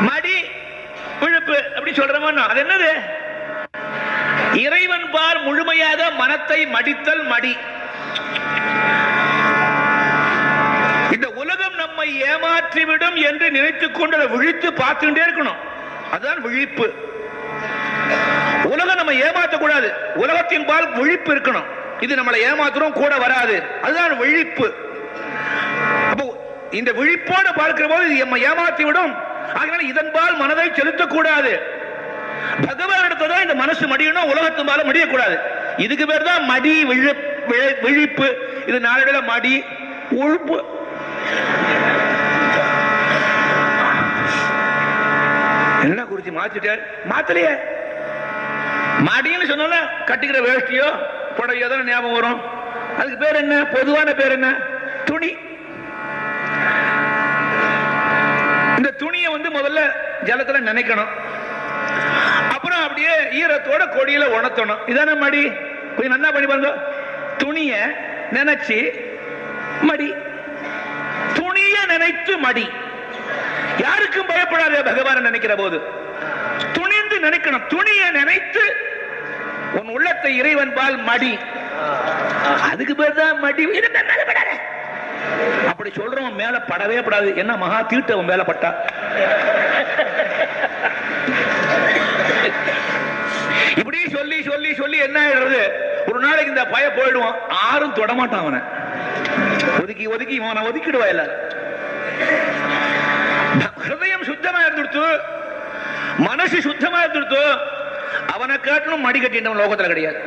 மடி விழுப்பு அப்படி சொல்றோமோ, அது என்னது? இறைவன் பால் முழுமையாக மனத்தை மடித்தல் மடி. இந்த உலகம் நம்மை ஏமாற்றிவிடும் என்று நினைத்துக் கொண்டு அதை விழித்து பார்த்துட்டே இருக்கணும். அதுதான் விழிப்பு. உலகம் நம்ம ஏமாற்றக்கூடாது, உலகத்தின் பால் விழிப்பு இருக்கணும். இது நம்மளை ஏமாத்துறோம் கூட வராது, அதுதான் விழிப்பு. அப்போ இந்த விழிப்போடு பார்க்கிற போது இது நம்ம ஏமாற்றி விடும். அதனால இதன் பால் மனதை செலுத்தக்கூடாது. பகவான் இடத்தான் இந்த மனசு மடியணும், உலகத்தின் பால் மடியக்கூடாது. இதுக்கு பேர் தான் மடி விழிப்பு. இது நாளடைவுல மடி உழுப்பு. என்ன குறிச்சு மாத்திட்டார்? மாத்தலையே. மடின்னு சொன்னா கட்டிக்கிற வேஷ்டியோ புடவையோ தான் ஞாபகம் வரும். அதுக்கு பேர் என்ன? பொதுவான பேர் என்ன? துணி. இந்த துணியை முதல்ல ஜலத்துல நினைக்கணும், அப்புறம் அப்படியே ஈரத்தோட கொடியில உணர்த்தணும். இதான மடி. கொஞ்சம் நல்லா பண்ணி பாருங்க. துணிய நினைச்சு மடி, துணிய நினைத்து மடி. யாருக்கும் பயப்படாத பகவான நினைக்கிற போது துணிந்து நினைக்கணும். துணிய நினைத்து உன் உள்ளத்தை இறைவன் பால் மடி. அதுக்கு பேர் தான் மடி. அப்படி சொல்றவன் மேல படவே படாது. என்ன மகா தீட்டவன் மேல பட்டா. இப்படி சொல்லி சொல்லி சொல்லி என்ன ஆயிடுறது? ஒரு நாளைக்கு இந்த பய போயிடுவான், யாரும் தொடமாட்டான் அவனை. ஒதுக்கி ஒதுக்கி இவனை ஒதுக்கிடுவா. இல்ல, ஹிருதயம் சுத்தமா இருந்துடுத்து, மனசு சுத்தமா இருந்துடுத்து, அவனை காட்டணும் மடி கட்டினவன் லோகத்துல கிடையாது.